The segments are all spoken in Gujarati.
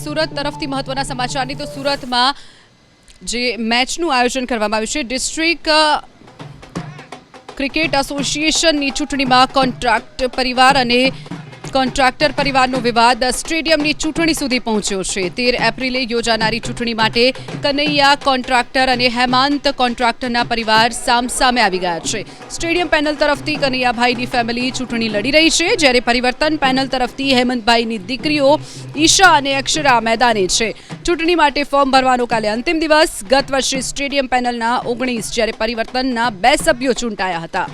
સુરત તરફથી મહત્વના સમાચારની તો સુરતમાં જે મેચનું આયોજન કરવામાં આવ્યું છે ડિસ્ટ્રિક્ટ ક્રિકેટ એસોસિએશનની ચૂંટણીમાં કોન્ટ્રાક્ટર પરિવારનો વિવાદ સ્ટેડિયમની ચૂંટણી સુધી પહોંચ્યો છે। 13 એપ્રિલે યોજાનારી ચૂંટણી માટે કનૈયા કોન્ટ્રાક્ટર અને હેમાંત કોન્ટ્રાક્ટરના પરિવાર સામસામે આવી ગયા છે। સ્ટેડિયમ પેનલ તરફથી કનૈયાભાઈની ફેમિલી ચૂંટણી લડી રહી છે, જ્યારે પરિવર્તન પેનલ તરફથી હેમંતભાઈની દીકરીઓ ઈશા અને અક્ષરા મેદાને છે। ચૂંટણી માટે ફોર્મ ભરવાનો કાલે અંતિમ દિવસ। ગત વર્ષે સ્ટેડિયમ પેનલના 19 જ્યારે પરિવર્તનના 2 સભ્યો ચૂંટાયા હતા।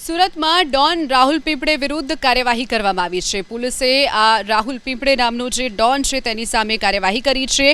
સુરતમાં ડોન રાહુલ પીપળે વિરુદ્ધ કાર્યવાહી કરવામાં આવી છે। પોલીસે આ રાહુલ પીપળે નામનો જે ડોન છે તેની સામે કાર્યવાહી કરી છે।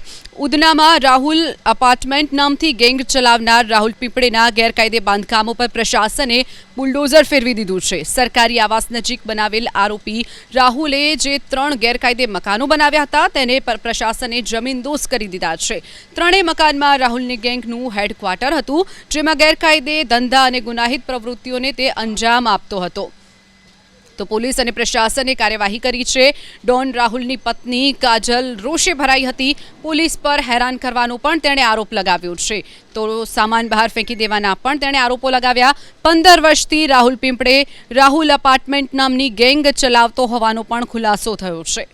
ઉધનામાં રાહુલ અપાર્ટમેન્ટ નામથી ગેંગ ચલાવનાર રાહુલ પીપળેના ગેરકાયદે બાંધકામો પર પ્રશાસને બુલડોઝર ફેરવી દીધું છે। સરકારી આવાસ નજીક બનાવેલ આરોપી રાહુલે જે 3 ગેરકાયદે મકાનો બનાવ્યા હતા તેને પર પ્રશાસને જમીનદોસ્ત કરી દીધા છે। ત્રણેય મકાનમાં રાહુલની ગેંગનું હેડક્વાર્ટર હતું, જેમાં ગેરકાયદે ધંધા અને ગુનાહિત પ્રવૃત્તિઓને તે અંજામ આપતો હતો। તો પોલીસ અને પ્રશાસને કાર્યવાહી કરી છે। ડોન રાહુલની પત્ની કાજલ રોષે ભરાઈ હતી। પોલીસ પર હેરાન કરવાનો પણ તેણે આરોપ લગાવ્યો છે। તો સામાન બહાર ફેંકી દેવાના પણ તેણે આરોપો લગાવ્યા। 15 વર્ષથી રાહુલ પીપળે રાહુલ અપાર્ટમેન્ટ નામની ગેંગ ચલાવતો હોવાનો પણ ખુલાસો થયો છે।